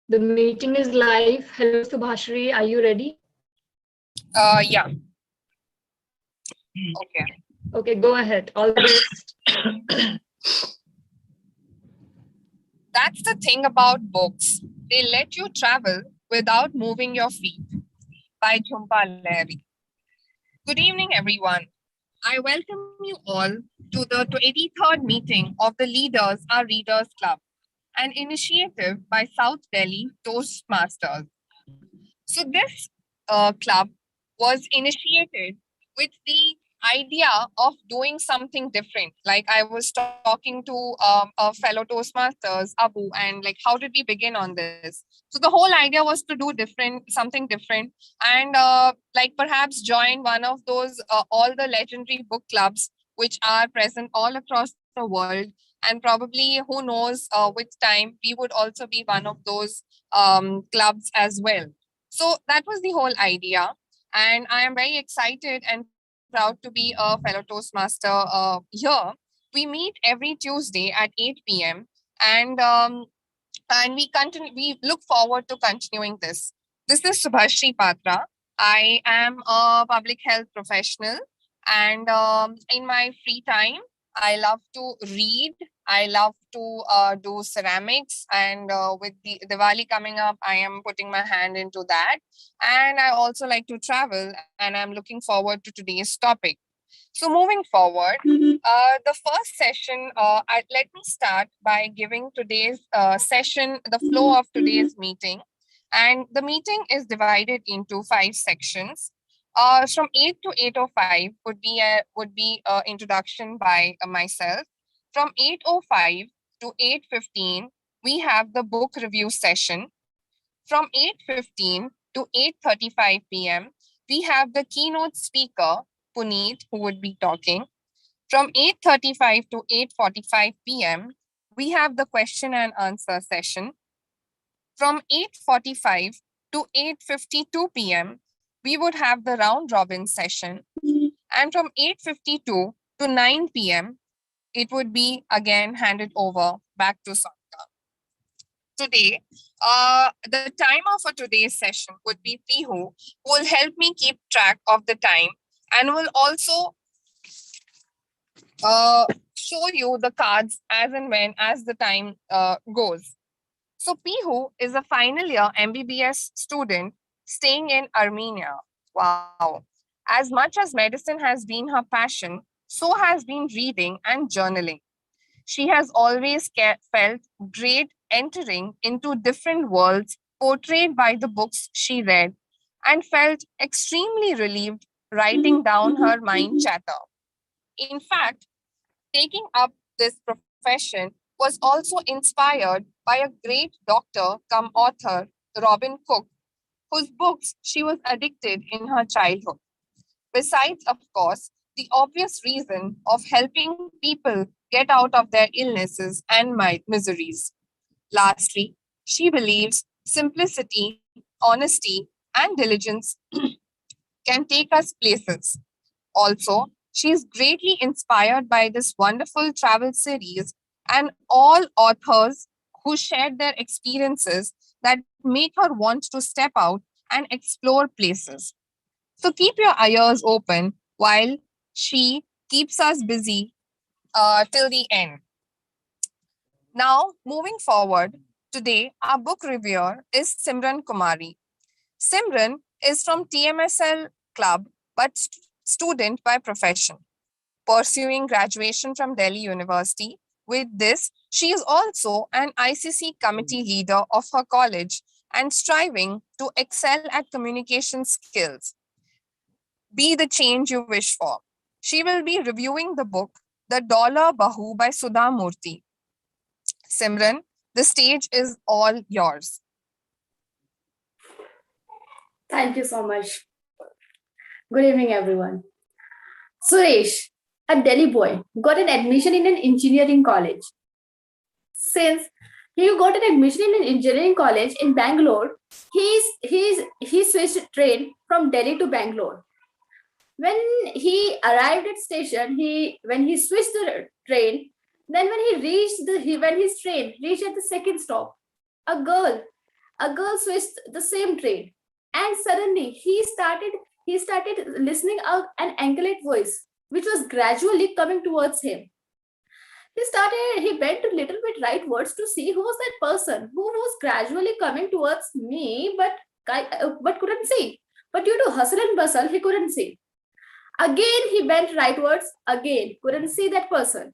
The meeting is live. Hello, Subhashri. Are you ready? Yeah. Okay. Okay, go ahead. All the best. That's the thing about books. They let you travel without moving your feet. By Jhumpa Lahiri. Good evening, everyone. I welcome you all to the 83rd meeting of the Leaders Are Readers Club, an initiative by South Delhi Toastmasters. So this club was initiated with the idea of doing something different. Like I was talking to a fellow Toastmasters, Abu, and like, how did we begin on this? So the whole idea was to do something different, and like perhaps join one of those all the legendary book clubs which are present all across the world. And probably, who knows, with time, we would also be one of those clubs as well. So that was the whole idea. And I am very excited and proud to be a fellow Toastmaster here. We meet every Tuesday at 8 p.m. and we continue. We look forward to continuing this. This is Subhashri Patra. I am a public health professional, and in my free time, I love to read. I love to do ceramics, and with the Diwali coming up, I am putting my hand into that. And I also like to travel, and I'm looking forward to today's topic. So, moving forward, the first session, let me start by giving today's session the flow of today's meeting. And the meeting is divided into 5 sections. From 8 to 8:05 would be introduction by myself. From 8:05 to 8:15, we have the book review session. From 8:15 to 8:35 p.m., we have the keynote speaker, Puneet, who would be talking. From 8:35 to 8:45 p.m., we have the question and answer session. From 8:45 to 8:52 p.m., we would have the round robin session. And from 8:52 to 9 p.m., it would be again handed over back to Sonika. Today, the timer for today's session would be Pihu, who will help me keep track of the time and will also show you the cards as and when as the time goes. So Pihu is a final year MBBS student staying in Armenia. Wow. As much as medicine has been her passion, so has been reading and journaling. She has always felt great entering into different worlds portrayed by the books she read and felt extremely relieved writing down her mind chatter. In fact, taking up this profession was also inspired by a great doctor come author, Robin Cook, whose books she was addicted in her childhood. Besides, of course, the obvious reason of helping people get out of their illnesses and miseries. Lastly, she believes simplicity, honesty, and diligence can take us places. Also, she is greatly inspired by this wonderful travel series and all authors who shared their experiences that make her want to step out and explore places. So keep your ears open while she keeps us busy till the end. Now, moving forward, today our book reviewer is Simran Kumari. Simran is from TMSL Club but student by profession, pursuing graduation from Delhi University. With this, she is also an ICC committee leader of her college and striving to excel at communication skills. Be the change you wish for. She will be reviewing the book The Dollar Bahu by Sudha Murthy. Simran, the stage is all yours. Thank you so much. Good evening, everyone. Suresh, a Delhi boy, got an admission in an engineering college. Since he got an admission in an engineering college in Bangalore, he switched train from Delhi to Bangalore. When he arrived at station, when he switched the train, then when his train reached at the second stop, a girl a girl switched the same train, and suddenly he started listening out an angelic voice, which was gradually coming towards him. He bent a little bit rightwards to see who was that person who was gradually coming towards me, but couldn't see. But due to hustle and bustle, he couldn't see. Again, he bent rightwards, again, couldn't see that person.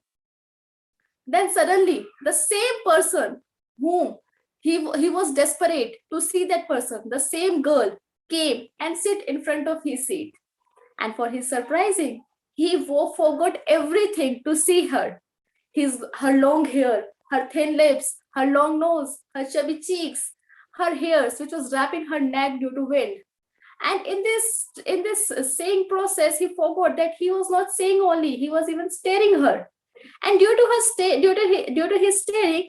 Then suddenly, the same person whom he was desperate to see that person, the same girl came and sit in front of his seat. And for his surprising, he forgot everything to see her. Her long hair, her thin lips, her long nose, her chubby cheeks, her hairs, which was wrapping her neck due to wind. And in this saying process, he forgot that he was not saying only, he was even staring her. And due to his staring,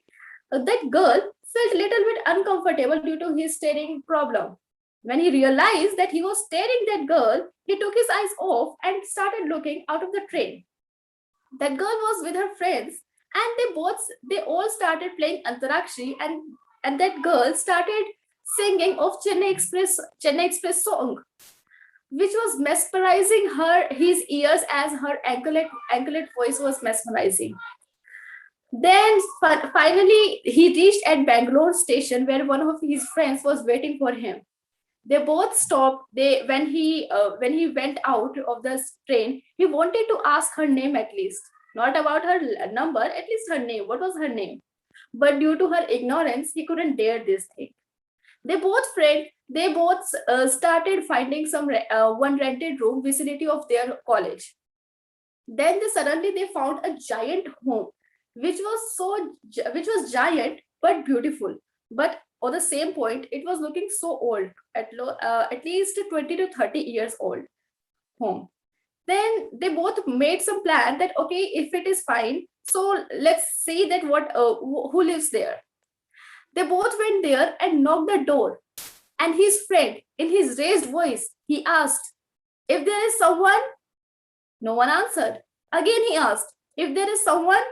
that girl felt a little bit uncomfortable due to his staring problem. When he realized that he was staring that girl, he took his eyes off and started looking out of the train. That girl was with her friends, and they all started playing Antarakshi, and that girl started singing of Chennai Express song, which was mesmerizing his ears as her angelic voice was mesmerizing. Then finally he reached at Bangalore station, where one of his friends was waiting for him. They both stopped. When he went out of the train, he wanted to ask her name at least, not about her number, at least her name. What was her name? But due to her ignorance, he couldn't dare this thing. They both started finding one rented room vicinity of their college. Then suddenly they found a giant home, which was giant but beautiful. But on the same point, it was looking so old, at least 20 to 30 years old home. Then they both made some plan that, okay, if it is fine, so let's see that who lives there. They both went there and knocked the door. And his friend, in his raised voice, he asked, if there is someone. No one answered. Again he asked, if there is someone.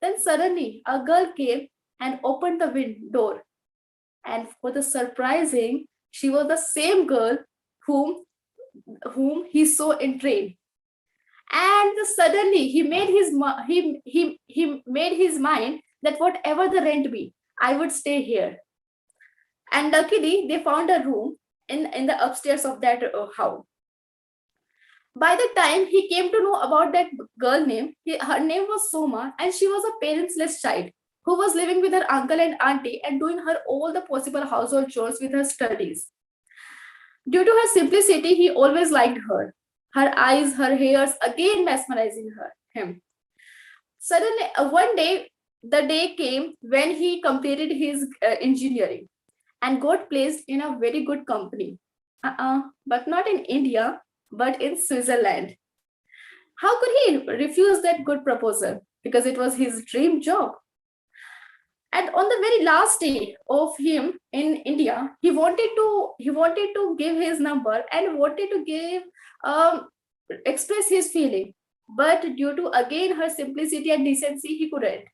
Then suddenly a girl came and opened the door. And for the surprising, she was the same girl whom he saw in train. And suddenly he made his mind that whatever the rent be, I would stay here. And luckily, they found a room in the upstairs of that house. By the time he came to know about that girl name, her name was Soma, and she was a parentless child who was living with her uncle and auntie and doing her all the possible household chores with her studies. Due to her simplicity, he always liked her. Her eyes, her hairs, again mesmerizing him. Suddenly, one day, the day came when he completed his engineering and got placed in a very good company. But not in India, but in Switzerland. How could he refuse that good proposal? Because it was his dream job. And on the very last day of him in India, he wanted to give his number and wanted to express his feeling. But due to again her simplicity and decency, he couldn't.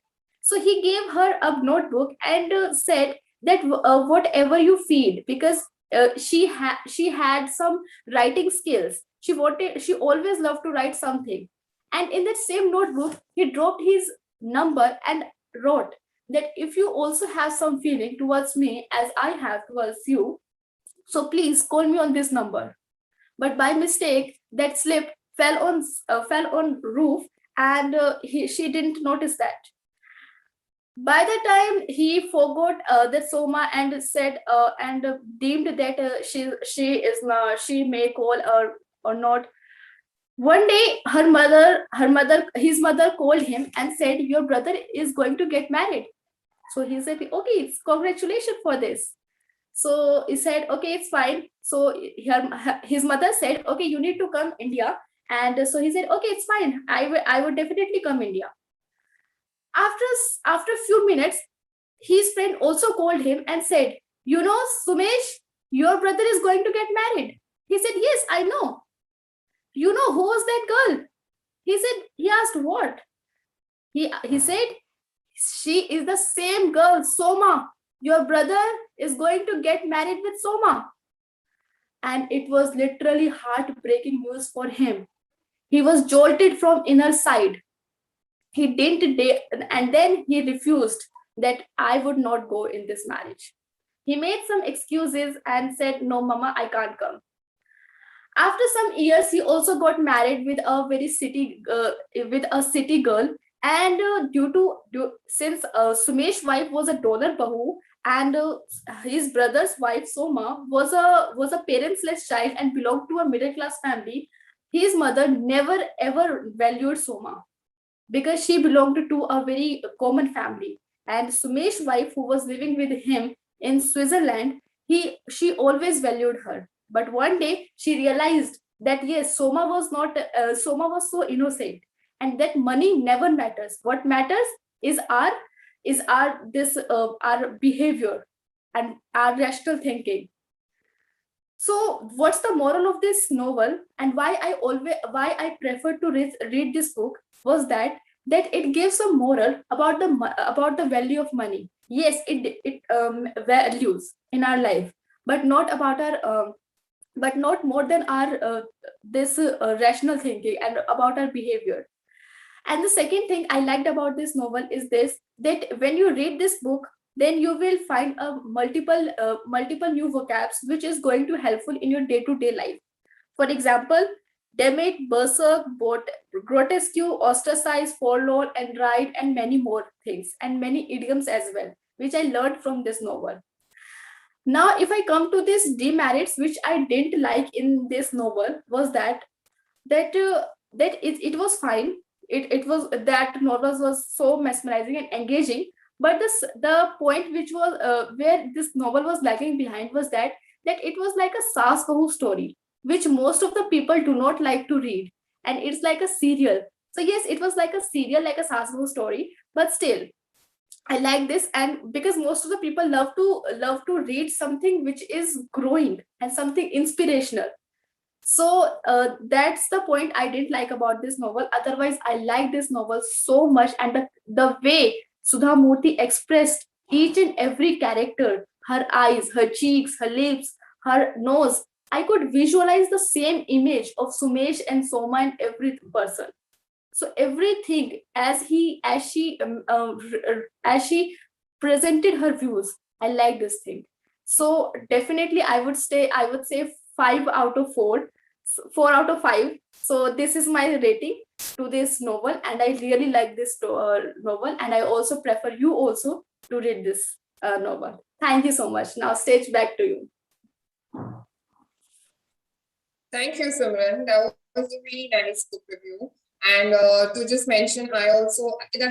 So he gave her a notebook and said that whatever you feel, because she had some writing skills. She always loved to write something. And in that same notebook, he dropped his number and wrote that if you also have some feeling towards me as I have towards you, so please call me on this number. But by mistake, that slip fell on roof, and she didn't notice that. By the time he forgot that Soma and said and deemed that she may call or not. One day, his mother called him and said, "Your brother is going to get married." So he said, "Okay, it's congratulations for this." So he said, "Okay, it's fine." So his mother said, "Okay, you need to come India." And so he said, "Okay, it's fine. I would definitely come India." After a few minutes, his friend also called him and said, "You know, Sumesh, your brother is going to get married." He said, "Yes, I know." "You know who was that girl?" He asked, "What?" He said, "She is the same girl, Soma, your brother is going to get married with Soma. And it was literally heartbreaking news for him. He was jolted from inner side. He didn't dare, and then he refused that I would not go in this marriage. He made some excuses and said, "No, Mama, I can't come." After some years, he also got married with a city girl. And since Sumesh's wife was a donor bahu, and his brother's wife Soma was a parentless child and belonged to a middle class family, his mother never ever valued Soma because she belonged to a very common family. And Sumesh's wife, who was living with him in Switzerland, she always valued her. But one day she realized that yes, Soma was so innocent, and that money never matters. What matters is our behavior and our rational thinking. So, what's the moral of this novel, and why I prefer to read this book was that it gives a moral about the value of money. Yes, it values in our life, but not about our but not more than our this rational thinking and about our behavior. And the second thing I liked about this novel is this, that when you read this book, then you will find a multiple new vocabs which is going to helpful in your day-to-day life. For example, demit, berserk, grotesque, ostracize, forlorn, and right, and many more things, and many idioms as well, which I learned from this novel. Now, if I come to this demerits, which I didn't like in this novel, was that it was fine. It was that novel was so mesmerizing and engaging. But the point which was where this novel was lagging behind was that it was like a Saas Bahu story, which most of the people do not like to read, and it's like a serial. So yes, it was like a serial, like a Saas Bahu story, but still I like this. And because most of the people love to read something which is growing and something inspirational. So that's the point I didn't like about this novel. Otherwise, I like this novel so much, and the way Sudha Murthy expressed each and every character, her eyes, her cheeks, her lips, her nose. I could visualize the same image of Sumesh and Soma in every person. So everything as she presented her views, I like this thing. So definitely I would say 5 out of 4, 4 out of 5. So this is my rating to this novel, and I really like this novel, and I also prefer you also to read this novel. Thank you so much. Now stage back to you. Thank you, Simran. That was a really nice book review. And to just mention, that's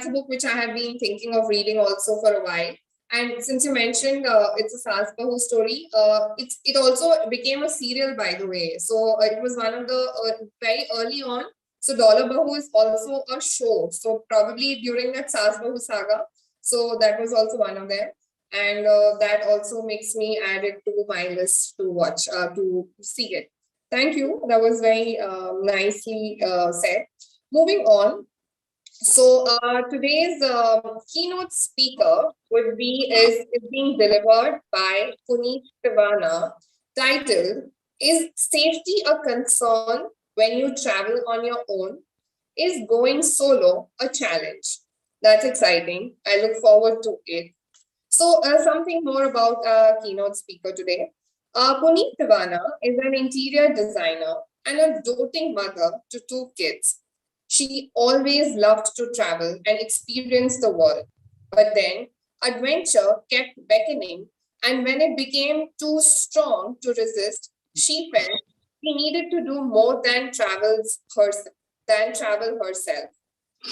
a book which I have been thinking of reading also for a while. And since you mentioned it's a Saas Bahu story, it also became a serial, by the way. So it was one of the very early on. So Dollar Bahu is also a show. So probably during that Saas Bahu saga. So that was also one of them. And that also makes me add it to my list to watch, to see it. Thank you. That was very nicely said. Moving on. So today's keynote speaker is being delivered by Puneet Tiwana, titled, "Is safety a concern when you travel on your own? Is going solo a challenge?" That's exciting. I look forward to it. So something more about our keynote speaker today. Puneet Tiwana is an interior designer and a doting mother to 2 kids. She always loved to travel and experience the world. But then adventure kept beckoning, and when it became too strong to resist, she felt she needed to do more than travel herself.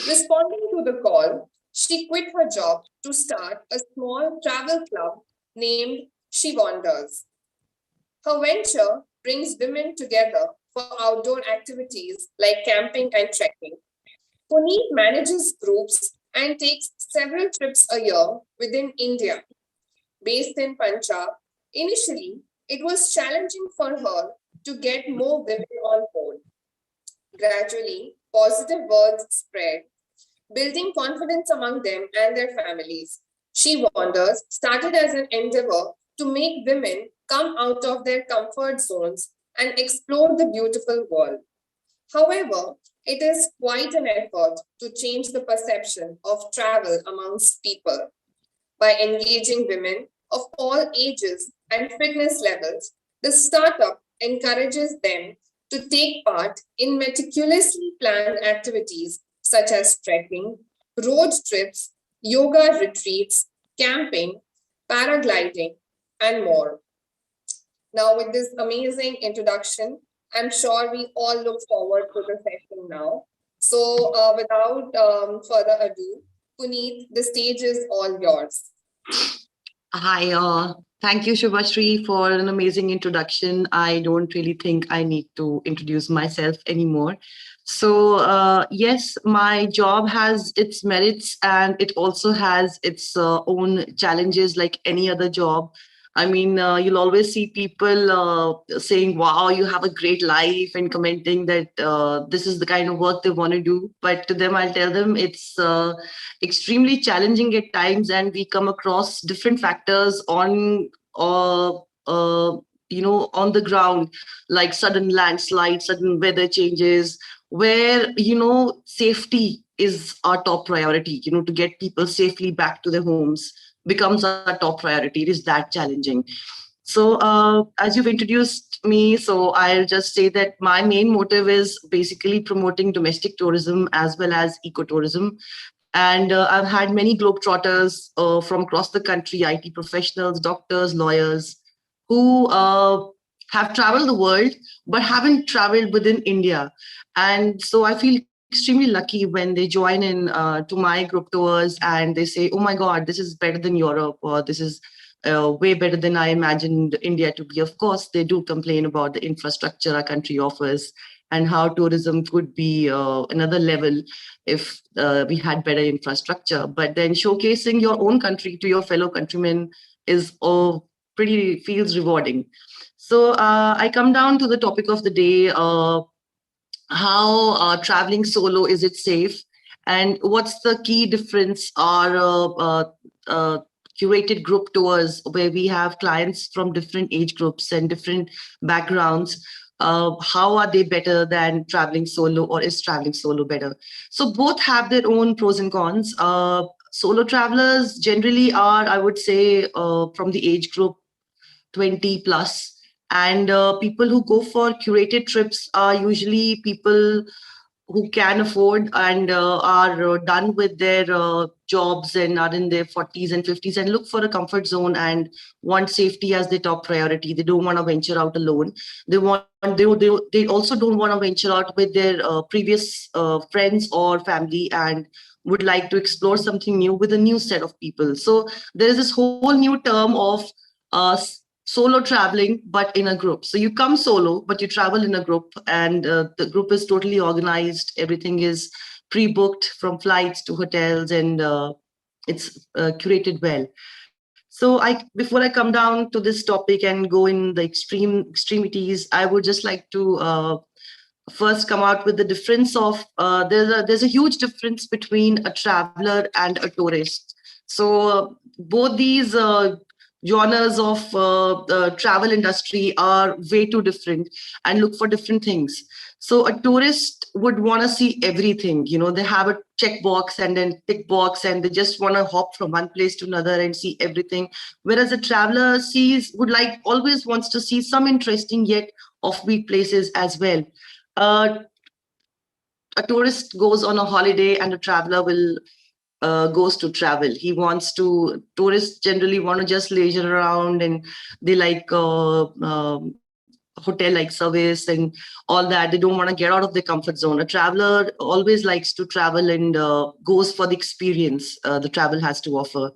Responding to the call, she quit her job to start a small travel club named She Wanders. Her venture brings women together for outdoor activities like camping and trekking. Puneet manages groups and takes several trips a year within India. Based in Punjab, initially it was challenging for her to get more women on board. Gradually, positive words spread, building confidence among them and their families. She Wanders started as an endeavor to make women come out of their comfort zones and explore the beautiful world. However, it is quite an effort to change the perception of travel amongst people. By engaging women of all ages and fitness levels, the startup encourages them to take part in meticulously planned activities such as trekking, road trips, yoga retreats, camping, paragliding, and more. Now, with this amazing introduction, I'm sure we all look forward to the session now. So, without further ado, Puneet, the stage is all yours. Hi, thank you, Subhashri, for an amazing introduction. I don't really think I need to introduce myself anymore. So, yes, my job has its merits and it also has its own challenges like any other job. I mean, you'll always see people saying, wow, you have a great life, and commenting that this is the kind of work they want to do. But to them, I'll tell them it's extremely challenging at times, and we come across different factors on on the ground, like sudden landslides, sudden weather changes, where safety is our top priority. To get people safely back to their homes becomes our top priority. It is that challenging. So, as you've introduced me, so I'll just say that my main motive is basically promoting domestic tourism as well as ecotourism. And I've had many globetrotters from across the country, IT professionals, doctors, lawyers, who have traveled the world but haven't traveled within India. And so I feel extremely lucky when they join in to my group tours and they say, oh my God, this is better than Europe, or this is way better than I imagined India to be. Of course, they do complain about the infrastructure our country offers and how tourism could be another level if we had better infrastructure. But then showcasing your own country to your fellow countrymen is pretty feels rewarding. So I come down to the topic of the day. How traveling solo, is it safe, and what's the key difference? Are curated group tours where we have clients from different age groups and different backgrounds, how are they better than traveling solo, or is traveling solo better? So both have their own pros and cons. Solo travelers generally are, I would say, from the age group 20 plus. And people who go for curated trips are usually people who can afford and are done with their jobs and are in their 40s and 50s and look for a comfort zone and want safety as their top priority. They don't want to venture out alone. They also don't want to venture out with their previous friends or family, and would like to explore something new with a new set of people. So there is this whole new term of uh, solo traveling, but in a group. So you come solo, but you travel in a group, and the group is totally organized. Everything is pre-booked from flights to hotels, and it's curated well. So before I come down to this topic and go in the extremities, I would just like to first come out with the difference of there's a huge difference between a traveler and a tourist. So both these genres of the travel industry are way too different and look for different things. So a tourist would want to see everything. They have a checkbox and then tick box, and they just want to hop from one place to another and see everything. Whereas a traveler always wants to see some interesting yet offbeat places as well. Uh, a tourist goes on a holiday and a traveler will goes to travel. Tourists generally want to just leisure around, and they like hotel like service and all that. They don't want to get out of their comfort zone. A traveler always likes to travel and goes for the experience the travel has to offer.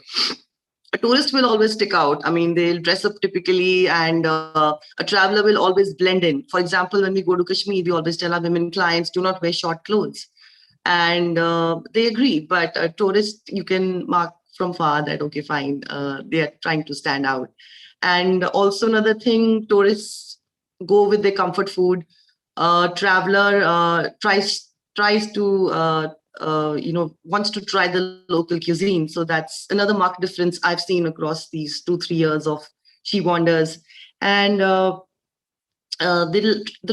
A tourist will always stick out. I mean, they'll dress up typically, and a traveler will always blend in. For example, when we go to Kashmir, we always tell our women clients, do not wear short clothes. And they agree, but a tourist, you can mark from far that, okay, fine, they are trying to stand out. And also another thing, tourists go with their comfort food. Traveler tries to wants to try the local cuisine. So that's another marked difference I've seen across these 2-3 years of She Wanders. And the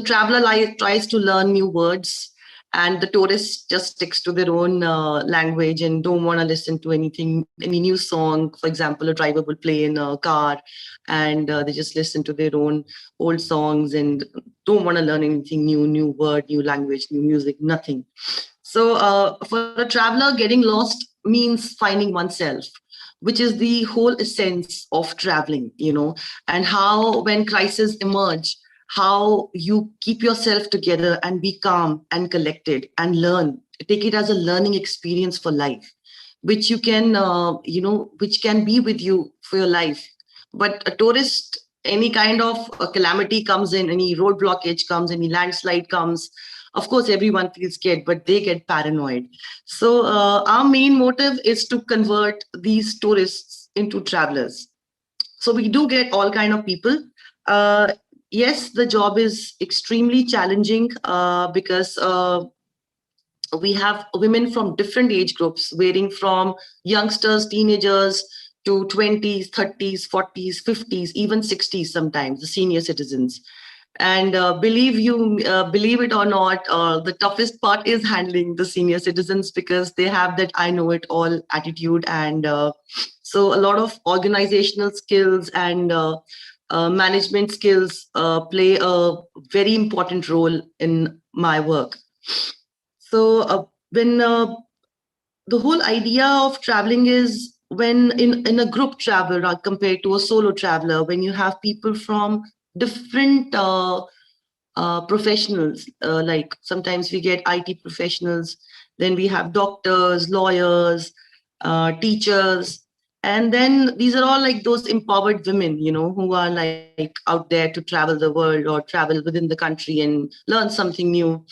traveler tries to learn new words, and the tourist just sticks to their own language and don't want to listen to any new song. For example, a driver will play in a car, and they just listen to their own old songs and don't want to learn anything new word, new language, new music, nothing. So for a traveler, getting lost means finding oneself, which is the whole essence of traveling, and how when crises emerge, how you keep yourself together and be calm and collected and learn, take it as a learning experience for life, which you can, which can be with you for your life. But a tourist, any kind of a calamity comes in, any road blockage comes, any landslide comes, of course, everyone feels scared, but they get paranoid. So our main motive is to convert these tourists into travelers. So we do get all kind of people. Yes, the job is extremely challenging because we have women from different age groups, varying from youngsters, teenagers, to 20s, 30s, 40s, 50s, even 60s sometimes, the senior citizens. And believe it or not, the toughest part is handling the senior citizens because they have that I know it all attitude. And so a lot of organizational skills and management skills play a very important role in my work. So when the whole idea of traveling is when in a group travel compared to a solo traveler, when you have people from different professionals, like sometimes we get IT professionals, then we have doctors, lawyers, teachers, and then these are all like those empowered women, who are like out there to travel the world or travel within the country and learn something new.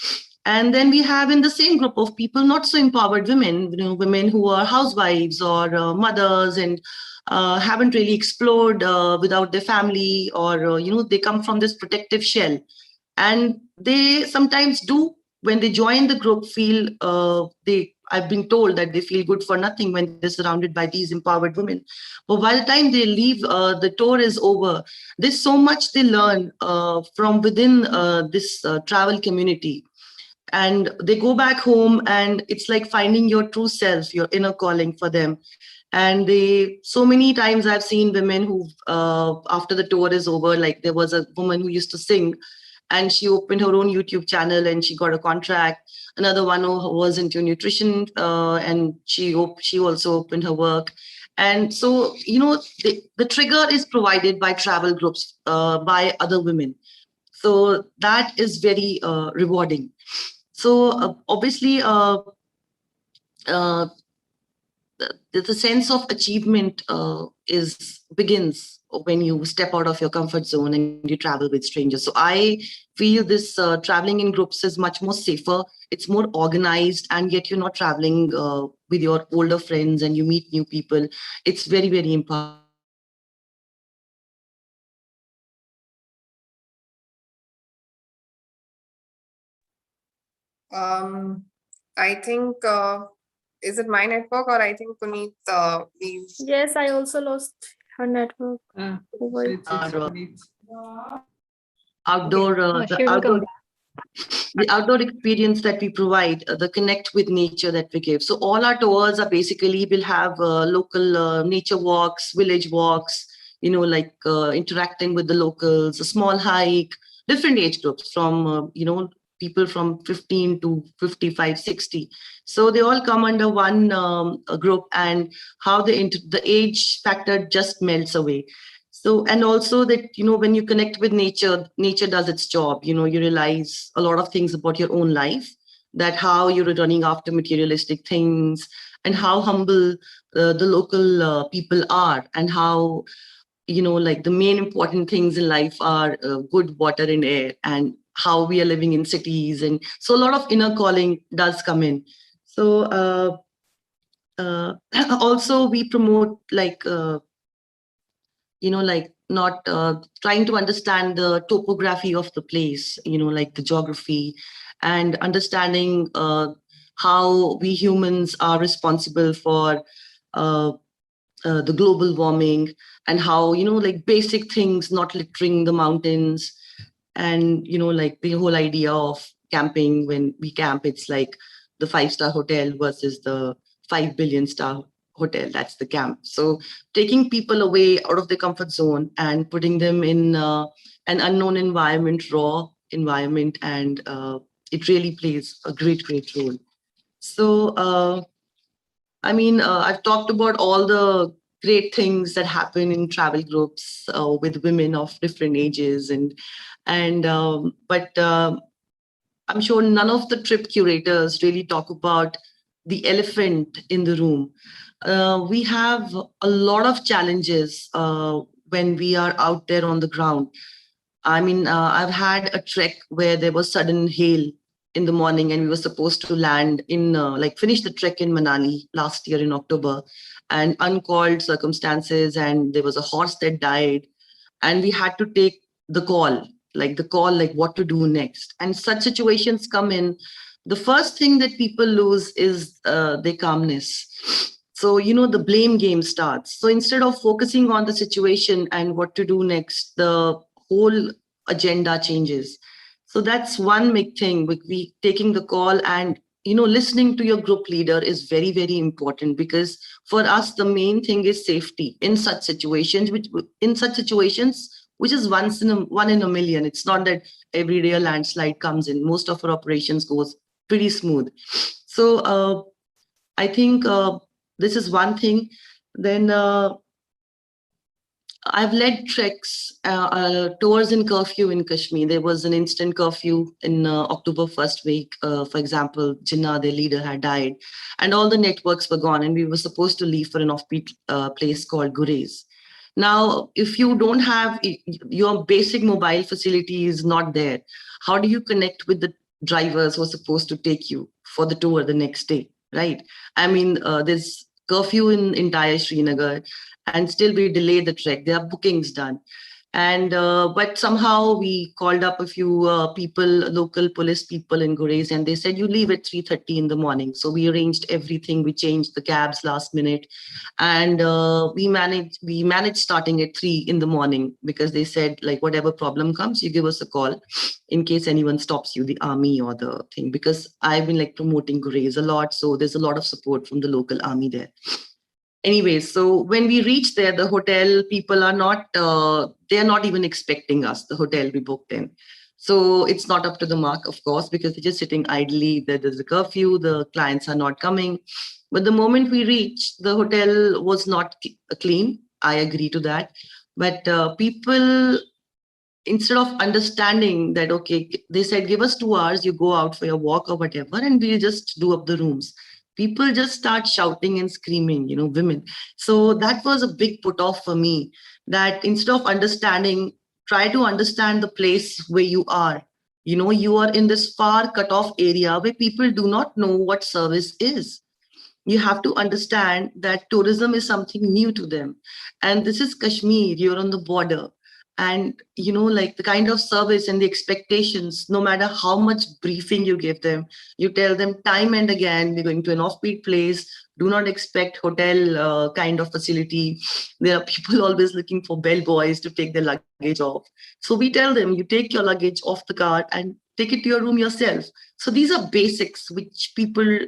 And then we have in the same group of people, not so empowered women, women who are housewives or mothers and haven't really explored without their family, or, they come from this protective shell. And they sometimes do, when they join the group, feel I've been told that they feel good for nothing when they're surrounded by these empowered women. But by the time they leave, the tour is over. There's so much they learn from within this travel community. And they go back home and it's like finding your true self, your inner calling for them. And so many times I've seen women who, after the tour is over, like there was a woman who used to sing and she opened her own YouTube channel and she got a contract. Another one who was into nutrition and she also opened her work. And so, the trigger is provided by travel groups, by other women. So that is very rewarding. So obviously, the sense of achievement begins when you step out of your comfort zone and you travel with strangers. So I feel this traveling in groups is much more safer. It's more organized, and yet you're not traveling with your older friends and you meet new people. It's very, very important. I think, is it my network or I think Puneet leaves? Yes, I also lost her network. Outdoor, She will come back. the outdoor experience that we provide, the connect with nature that we give. So all our tours are basically, we'll have local nature walks, village walks, like interacting with the locals, a small hike, different age groups from, people from 15 to 55, 60. So they all come under one group, and how the age factor just melts away. So, and also that, when you connect with nature, nature does its job. You realize a lot of things about your own life, that how you're running after materialistic things, and how humble the local people are, and how, like the main important things in life are good water and air, and how we are living in cities. And so a lot of inner calling does come in. So also we promote like, like not trying to understand the topography of the place, like the geography, and understanding how we humans are responsible for the global warming, and how, like basic things, not littering the mountains, and, like the whole idea of camping. When we camp, it's like the 5-star hotel versus the 5 billion star hotel. That's the camp. So taking people away out of their comfort zone and putting them in an unknown environment, raw environment, and it really plays a great role. So I've talked about all the great things that happen in travel groups with women of different ages, but I'm sure none of the trip curators really talk about the elephant in the room. We have a lot of challenges when we are out there on the ground. I've had a trek where there was sudden hail in the morning, and we were supposed to land in, finish the trek in Manali last year in October, and uncalled circumstances, and there was a horse that died, and we had to take the call, like what to do next. And such situations come in. The first thing that people lose is their calmness. So, the blame game starts. So instead of focusing on the situation and what to do next, the whole agenda changes. So that's one big thing with we taking the call, and listening to your group leader is very important, because for us the main thing is safety in such situations, which is one in a million. It's not that every day a landslide comes in. Most of our operations goes pretty smooth. So I think this is one thing. Then I've led treks, tours in curfew in Kashmir. There was an instant curfew in October 1st week. For example, Jinnah, their leader, had died, and all the networks were gone, and we were supposed to leave for an offbeat place called Gurez. Now, if you don't have your basic mobile facility is not there, how do you connect with the drivers who are supposed to take you for the tour the next day, right? There's curfew in entire Srinagar, and still we delayed the trek. There are bookings done. And but somehow we called up a few people, local police people in Gurez, and they said you leave at 3:30 in the morning. So we arranged everything. We changed the cabs last minute, and we managed starting at 3 in the morning, because they said, like, whatever problem comes, you give us a call in case anyone stops you, the army or the thing. Because I've been like promoting Gurez a lot, so there's a lot of support from the local army there. Anyway, so when we reach there, the hotel people are not, they're not even expecting us, the hotel we booked in. So it's not up to the mark, of course, because they're just sitting idly. There's a curfew, the clients are not coming. But the moment we reach, the hotel was not clean. I agree to that. But people, instead of understanding that, okay, they said, give us 2 hours, you go out for your walk or whatever, and we'll just do up the rooms. People just start shouting and screaming, women. So that was a big put off for me, that instead of understanding, try to understand the place where you are. You are in this far cut off area where people do not know what service is. You have to understand that tourism is something new to them. And this is Kashmir, you're on the border. And, like the kind of service and the expectations, no matter how much briefing you give them, you tell them time and again, we're going to an offbeat place. Do not expect hotel kind of facility. There are people always looking for bellboys to take their luggage off. So we tell them, you take your luggage off the cart and take it to your room yourself. So these are basics which people,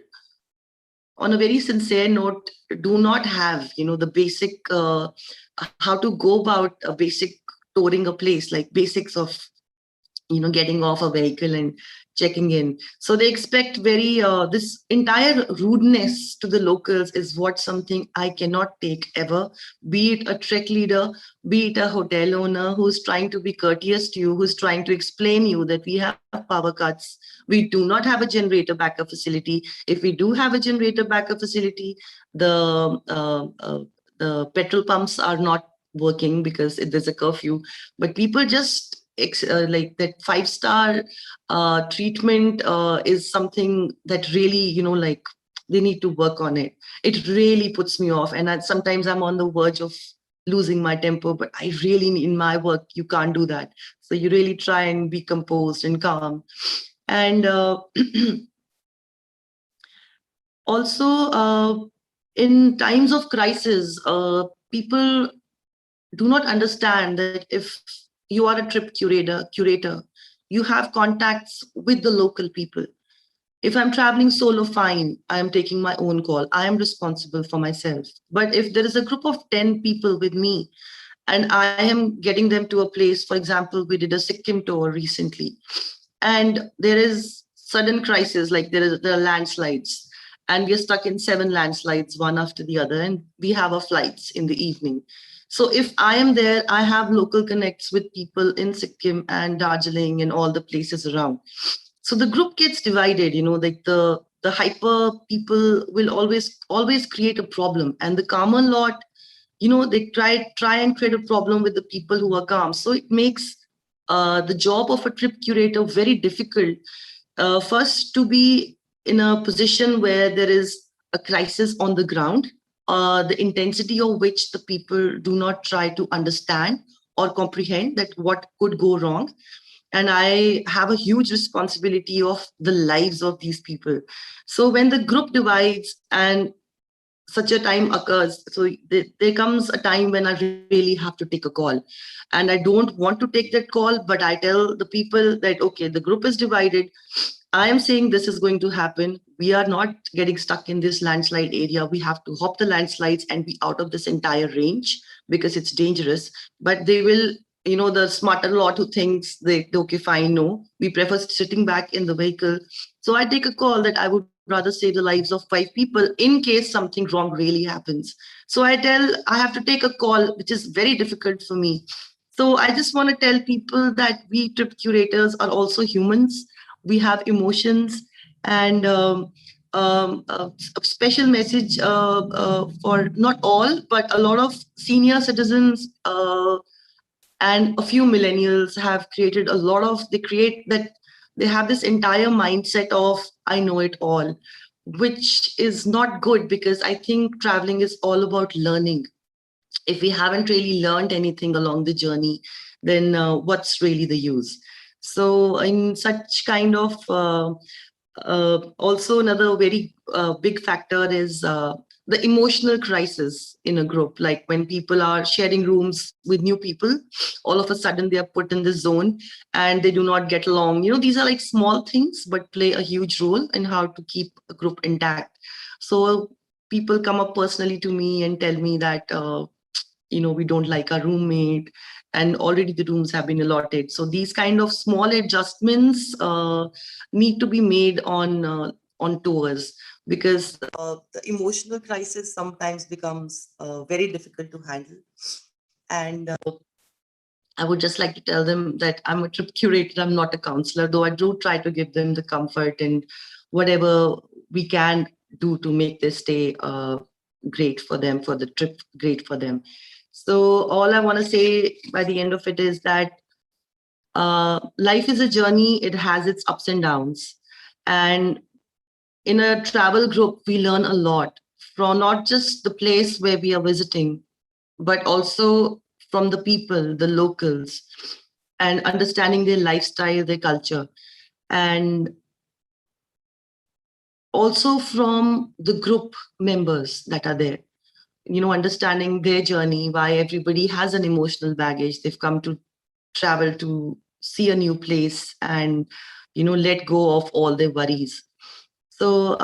on a very sincere note, do not have, the basic, how to go about a basic touring a place, like basics of, getting off a vehicle and checking in. So they expect very, this entire rudeness to the locals is what something I cannot take ever, be it a trek leader, be it a hotel owner who's trying to be courteous to you, who's trying to explain you that we have power cuts. We do not have a generator backup facility. If we do have a generator backup facility, the petrol pumps are not working because there's a curfew. But people just like that 5-star treatment is something that really, like they need to work on it. It really puts me off. And sometimes I'm on the verge of losing my temper, but I really, in my work, you can't do that. So you really try and be composed and calm. And Also, in times of crisis, people do not understand that if you are a trip curator, you have contacts with the local people. If I'm traveling solo, fine, I am taking my own call. I am responsible for myself. But if there is a group of 10 people with me and I am getting them to a place, for example, we did a Sikkim tour recently, and there is sudden crisis, like there are landslides, and we are stuck in 7 landslides one after the other, and we have our flights in the evening. So if I am there, I have local connects with people in Sikkim and Darjeeling and all the places around. So the group gets divided, like the hyper people will always create a problem, and the calmer lot, they try and create a problem with the people who are calm. So it makes the job of a trip curator very difficult. First, to be in a position where there is a crisis on the ground, the intensity of which the people do not try to understand or comprehend that what could go wrong. And I have a huge responsibility of the lives of these people. So when the group divides and such a time occurs, so there comes a time when I really have to take a call, and I don't want to take that call, but I tell the people that, okay, the group is divided. I am saying this is going to happen. We are not getting stuck in this landslide area. We have to hop the landslides and be out of this entire range because it's dangerous. But they will, the smarter lot who thinks okay, fine, no, we prefer sitting back in the vehicle. So I take a call that I would rather save the lives of 5 people in case something wrong really happens. So I have to take a call, which is very difficult for me. So I just want to tell people that we trip curators are also humans. We have emotions, and a special message for not all, but a lot of senior citizens and a few millennials have created they have this entire mindset of I know it all, which is not good, because I think traveling is all about learning. If we haven't really learned anything along the journey, then what's really the use? So in such kind of also another very big factor is the emotional crisis in a group. Like when people are sharing rooms with new people, all of a sudden they are put in this zone and they do not get along. These are like small things, but play a huge role in how to keep a group intact. So people come up personally to me and tell me that, we don't like our roommate, and already the rooms have been allotted. So these kind of small adjustments need to be made on tours, because the emotional crisis sometimes becomes very difficult to handle. And I would just like to tell them that I'm a trip curator, I'm not a counselor, though I do try to give them the comfort and whatever we can do to make their stay great for them, for the trip great for them. So all I want to say by the end of it is that life is a journey. It has its ups and downs. And in a travel group, we learn a lot from not just the place where we are visiting, but also from the people, the locals, and understanding their lifestyle, their culture, and also from the group members that are there. Understanding their journey, why everybody has an emotional baggage. They've come to travel to see a new place and, let go of all their worries. So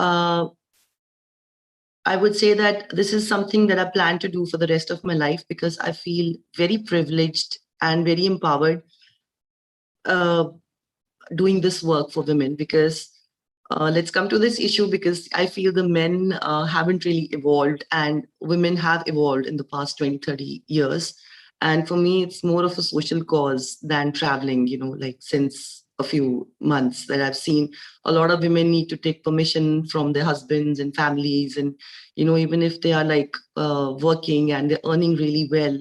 I would say that this is something that I plan to do for the rest of my life, because I feel very privileged and very empowered doing this work for women. Because let's come to this issue, because I feel the men haven't really evolved and women have evolved in the past 20-30 years. And for me, it's more of a social cause than traveling, like since a few months that I've seen a lot of women need to take permission from their husbands and families. And, even if they are like working and they're earning really well,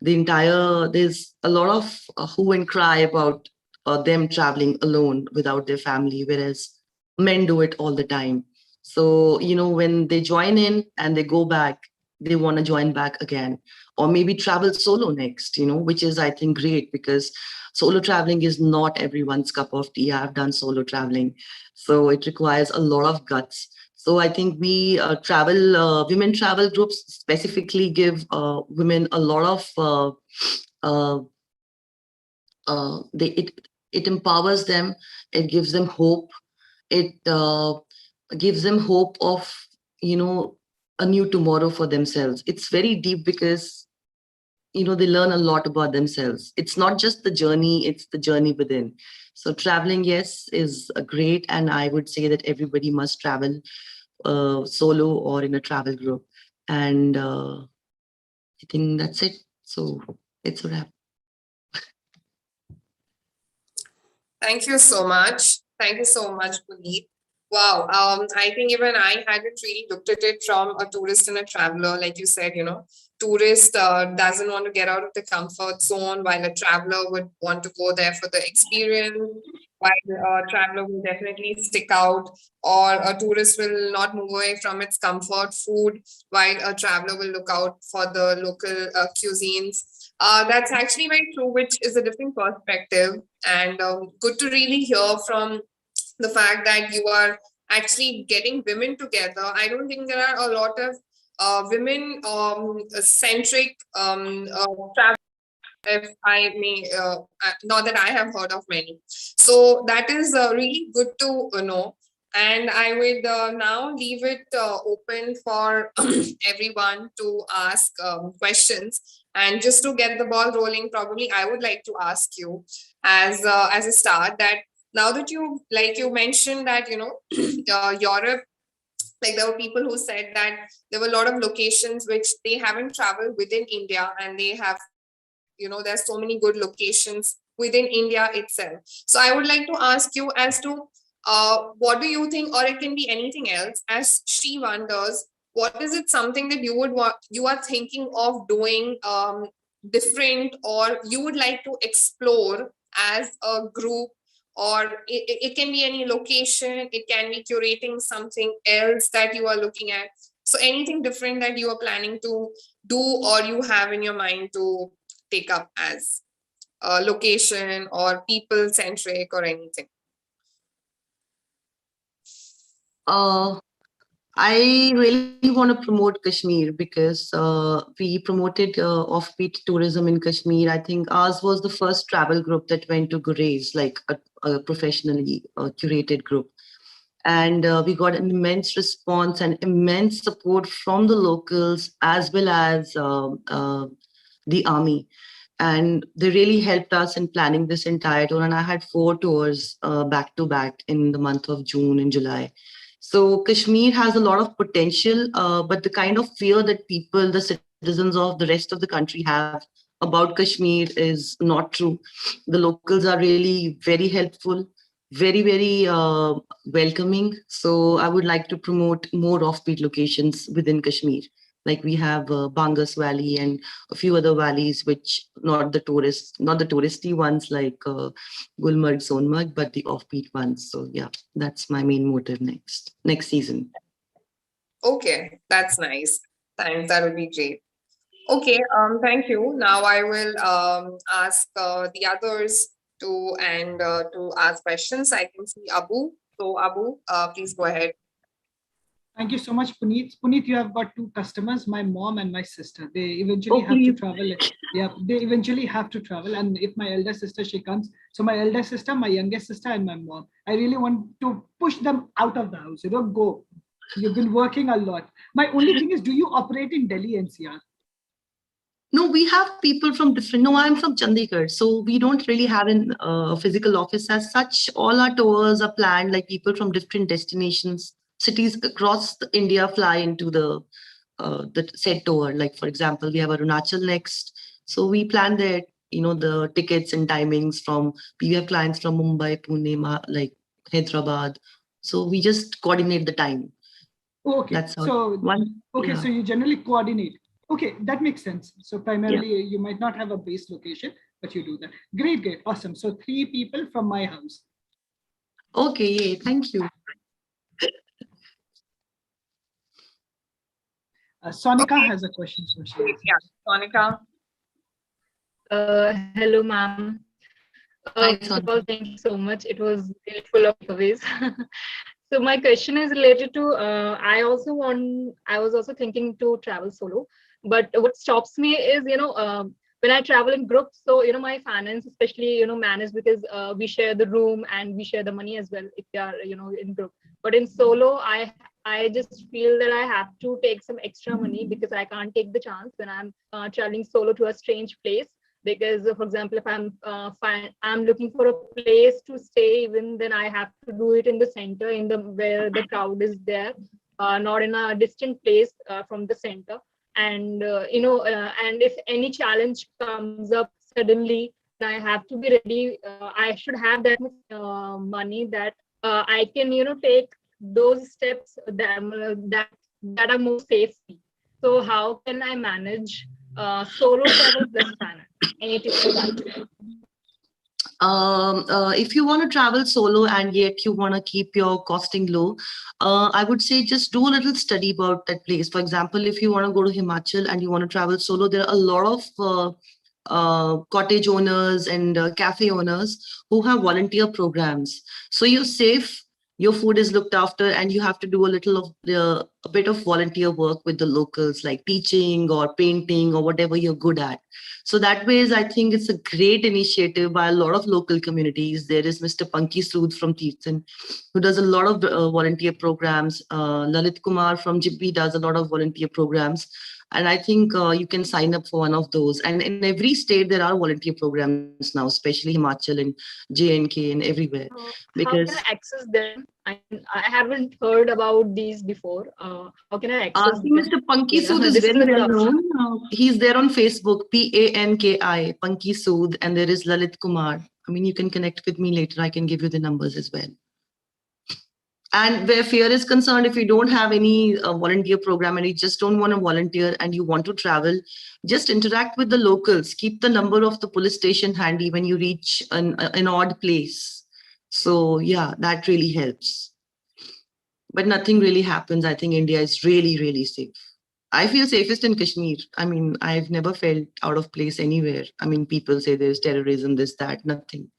there's a lot of hue and cry about them traveling alone without their family, whereas men do it all the time. So, when they join in and they go back, they want to join back again, or maybe travel solo next, which is, I think, great, because solo traveling is not everyone's cup of tea. I've done solo traveling. So it requires a lot of guts. So I think we women travel groups specifically give women a lot of uh, it empowers them. It gives them hope. It gives them hope of, you know, a new tomorrow for themselves. It's very deep because, you know, they learn a lot about themselves. It's not just the journey, it's the journey within. So traveling, yes, is great, and I would say that everybody must travel solo or in a travel group. And I think that's it. So it's a wrap. Thank you so much. Thank you so much, Puneet. Wow. I think even I hadn't really looked at it from a tourist and a traveler. Like you said, you know, tourist doesn't want to get out of the comfort zone, while a traveler would want to go there for the experience, while a traveler will definitely stick out, or a tourist will not move away from its comfort food, while a traveler will look out for the local cuisines. That's actually very true, which is a different perspective, and good to really hear from the fact that you are actually getting women together. I don't think there are a lot of women centric travel, if I may, not that I have heard of many. So that is really good to know. And I would now leave it open for everyone to ask questions. And just to get the ball rolling, probably I would like to ask you as a start that now that you, like you mentioned that, you know, Europe, like there were people who said that there were a lot of locations which they haven't traveled within India, and they have, you know, there's so many good locations within India itself. So I would like to ask you as to what do you think, or it can be anything else, as she wonders, what is it something that you would want, you are thinking of doing different, or you would like to explore as a group, or it can be any location, it can be curating something else that you are looking at. So anything different that you are planning to do, or you have in your mind to take up as a location or people centric or anything? Uh, I really want to promote Kashmir because we promoted offbeat tourism in Kashmir. I think ours was the first travel group that went to Gurez, like a professionally curated group. And we got an immense response and immense support from the locals as well as the army. And they really helped us in planning this entire tour. And I had 4 tours back to back in the month of June and July. So Kashmir has a lot of potential, but the kind of fear that people, the citizens of the rest of the country have about Kashmir is not true. The locals are really very helpful, very welcoming. So I would like to promote more offbeat locations within Kashmir. Like we have Bangas Valley and a few other valleys, which not the touristy ones like Gulmarg, Sonmarg, but the offbeat ones. So yeah, that's my main motive next season. Okay, that's nice. Thanks, that would be great. Okay, thank you. Now I will ask the others to ask questions. I can see Abu. So Abu, please go ahead. Thank you so much, Puneet. Puneet, you have got 2 customers, my mom and my sister. They eventually have to travel. Yeah, they eventually have to travel. And if my elder sister, she comes, so my elder sister, my youngest sister, and my mom, I really want to push them out of the house. You know, go. You've been working a lot. My only thing is, do you operate in Delhi NCR? No, we have people from different. No, I'm from Chandigarh, so we don't really have a physical office as such. All our tours are planned, like people from different destinations, cities across India fly into the said tour. Like for example, we have Arunachal next, so we plan that, you know, the tickets and timings from. We have clients from Mumbai, Pune, like Hyderabad, so we just coordinate the time. Okay, That's how so yeah. so you generally coordinate. Okay, that makes sense. So primarily you might not have a base location, but you do that. Great, great, awesome. So 3 people from my house. Okay, yeah, thank you. Sonika has a question. So yeah, Sonika. Hello, ma'am. Hi, First of all, thank you so much. It was really full of takeaways. So my question is related to I was also thinking to travel solo, but what stops me is when I travel in groups. So my finance especially managed because we share the room and we share the money as well if we are in group. But in solo, I just feel that I have to take some extra money because I can't take the chance when I'm traveling solo to a strange place. Because for example, if I'm looking for a place to stay, even then I have to do it in the center, in the where the crowd is there, not in a distant place from the center. And and if any challenge comes up suddenly, then I have to be ready. I should have that much money that I can take those steps that are more safety. So how can I manage solo travel plus finance? Any tips for that? If you want to travel solo and yet you want to keep your costing low, I would say just do a little study about that place. For example, if you want to go to Himachal and you want to travel solo, there are a lot of cottage owners and cafe owners who have volunteer programs. So you're safe, your food is looked after, and you have to do a little of a bit of volunteer work with the locals, like teaching or painting or whatever you're good at. So that way, I think it's a great initiative by a lot of local communities. There is Mr. Punky Sood from Teeston, who does a lot of volunteer programs. Lalit Kumar from Jibbi does a lot of volunteer programs. And I think you can sign up for one of those. And in every state, there are volunteer programs now, especially Himachal and J&K and everywhere. How can I access them? I haven't heard about these before. How can I access See, them? Mr. Punky Sood is This is very a good well option. known. He's there on Facebook, Panki, Punky Sood, and there is Lalit Kumar. I mean, you can connect with me later. I can give you the numbers as well. And where fear is concerned, if you don't have any volunteer program and you just don't want to volunteer and you want to travel, just interact with the locals. Keep the number of the police station handy when you reach an odd place. So yeah, that really helps. But nothing really happens. I think India is really, really safe. I feel safest in Kashmir. I mean, I've never felt out of place anywhere. I mean, people say there's terrorism, this, that, nothing.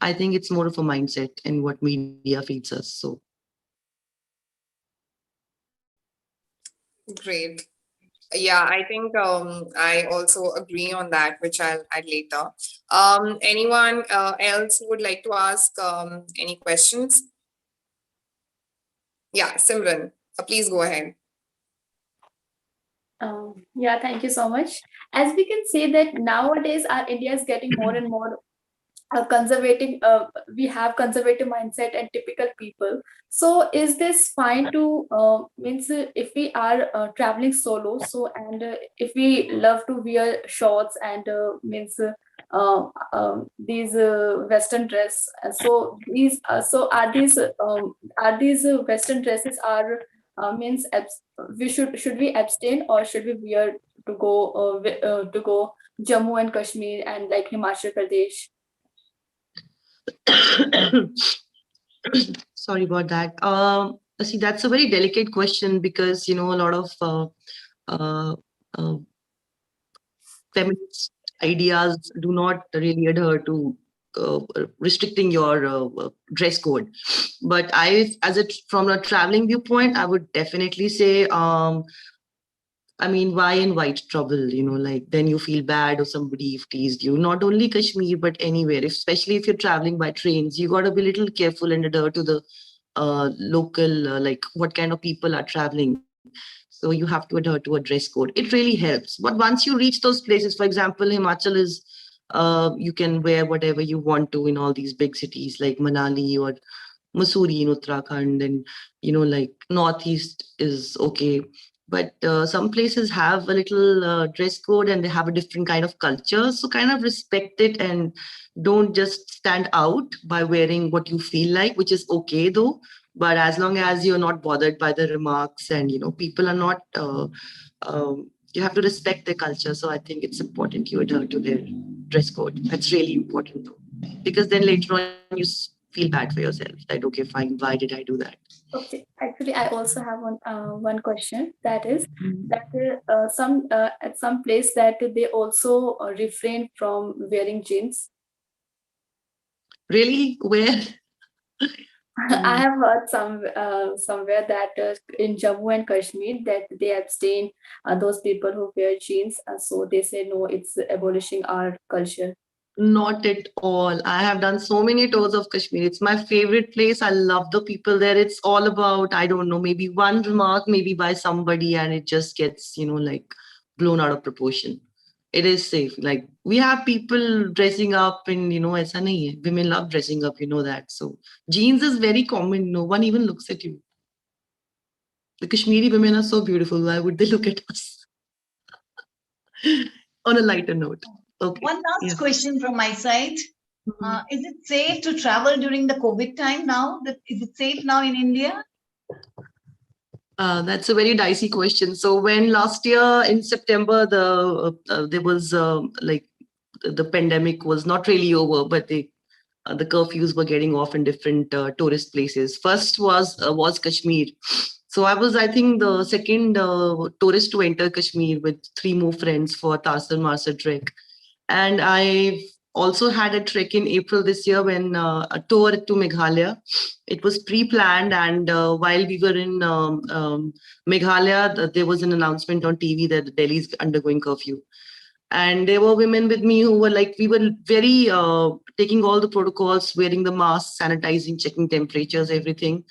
I think it's more of a mindset and what media feeds us. So Great. Yeah, I think I also agree on that, which I'll add later. Anyone else who would like to ask any questions? Yeah, Simran, please go ahead. Yeah, thank you so much. As we can say that nowadays our India is getting more and more conservative. We have conservative mindset and typical people. So is this fine to means if we are traveling solo? So and if we love to wear shorts and means these Western dress. So these are these Western dresses are means we should we abstain or should we wear to go Jammu and Kashmir and like Himachal Pradesh? sorry about that. See, that's a very delicate question because, a lot of uh, uh, feminist ideas do not really adhere to restricting your dress code. But from a traveling viewpoint, I would definitely say, I mean, why invite trouble? Like then you feel bad or somebody teased you. Not only Kashmir, but anywhere, especially if you're traveling by trains, you got to be a little careful and adhere to the local, like what kind of people are traveling. So you have to adhere to a dress code. It really helps. But once you reach those places, for example, Himachal is, you can wear whatever you want to in all these big cities like Manali or Mussoorie in Uttarakhand, and like Northeast is okay. But some places have a little dress code and they have a different kind of culture. So kind of respect it and don't just stand out by wearing what you feel like, which is okay though. But as long as you're not bothered by the remarks and people are not, you have to respect their culture. So I think it's important you adhere to their dress code. That's really important though, because then later on you feel bad for yourself. Like, okay, fine, why did I do that? Okay, actually, I also have one question. That is that some at some place that they also refrain from wearing jeans. Really? Where? I have heard somewhere that in Jammu and Kashmir that they abstain those people who wear jeans. So they say no, it's abolishing our culture. Not at all. I have done so many tours of Kashmir. It's my favorite place. I love the people there. It's all about, I don't know, maybe one remark, maybe by somebody, and it just gets, like blown out of proportion. It is safe. Like we have people dressing up and, aisa nahi hai. Women love dressing up, you know that. So jeans is very common. No one even looks at you. The Kashmiri women are so beautiful. Why would they look at us? On a lighter note. Okay. One last question from my side. Mhm. Is it safe to travel during the COVID time now? Is it safe now in India? That's a very dicey question. So when last year in September, there was like the pandemic was not really over, but the curfews were getting off in different tourist places. First was Kashmir. So I think, the second tourist to enter Kashmir with 3 more friends for Tarsal Marsar trek. And I've also had a trek in April this year when a tour to Meghalaya. It was pre-planned, and while we were in Meghalaya, there was an announcement on TV that Delhi is undergoing curfew. And there were women with me who were like, we were very taking all the protocols, wearing the masks, sanitizing, checking temperatures, everything.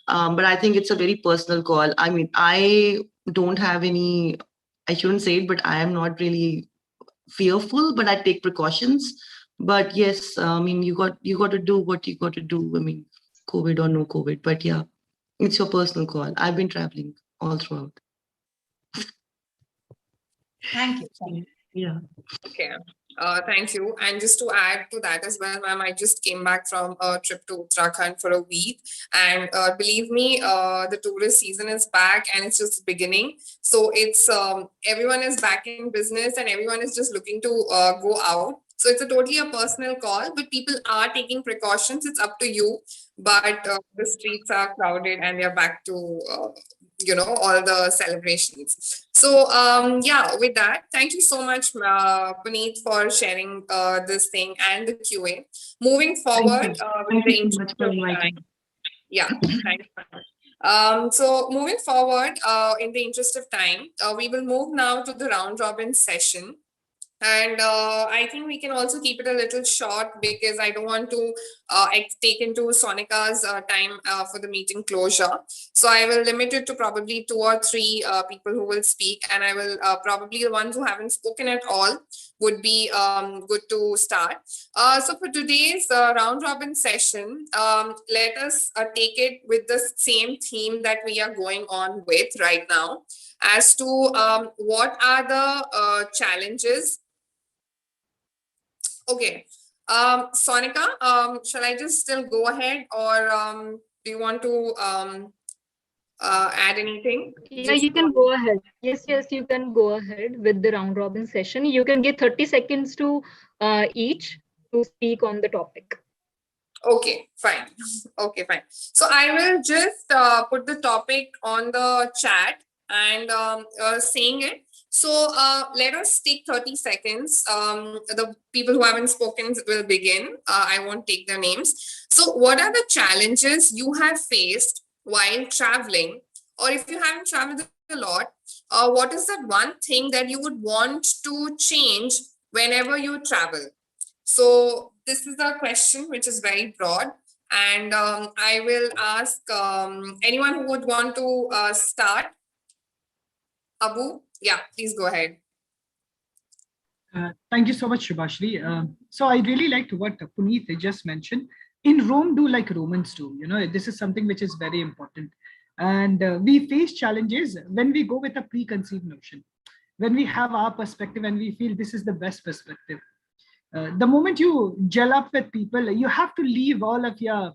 But I think it's a very personal call. I mean, I don't have any, I shouldn't say it, but I am not really fearful, but I take precautions. But yes, I mean, you got to do what you got to do. I mean, COVID or no COVID, but yeah, it's your personal call. I've been traveling all throughout. Thank you. Yeah. Okay. Thank you. And just to add to that as well, ma'am, I just came back from a trip to Uttarakhand for a week. And believe me, the tourist season is back and it's just beginning. So it's everyone is back in business and everyone is just looking to go out. So it's a totally a personal call, but people are taking precautions. It's up to you. But the streets are crowded and they're back to all the celebrations. So yeah, with that, thank you so much, Puneet, for sharing this thing and the QA. Moving forward with Thank the you so much for interest of inviting. time. Yeah, thanks. So moving forward, in the interest of time, we will move now to the round robin session. And I think we can also keep it a little short because I don't want to take into Sonika's time for the meeting closure. So I will limit it to probably 2 or 3 people who will speak, and I will probably the ones who haven't spoken at all would be good to start. So for today's round robin session, let us take it with the same theme that we are going on with right now, as to what are the challenges. Okay. Sonika, shall I just still go ahead, or do you want to add anything? Yeah, you can go ahead. Yes, you can go ahead with the round robin session. You can give 30 seconds to each to speak on the topic. Okay, fine. Okay, fine. So I will just put the topic on the chat and saying it. So let us take 30 seconds. The people who haven't spoken will begin. I won't take their names. So what are the challenges you have faced while traveling? Or if you haven't traveled a lot, what is that one thing that you would want to change whenever you travel? So this is a question which is very broad, and I will ask anyone who would want to start. Abu, yeah, please go ahead. Thank you so much, Subhashri. So I really liked what Puneet just mentioned. In Rome, do like Romans do. This is something which is very important. And we face challenges when we go with a preconceived notion, when we have our perspective and we feel this is the best perspective. The moment you gel up with people, you have to leave all of your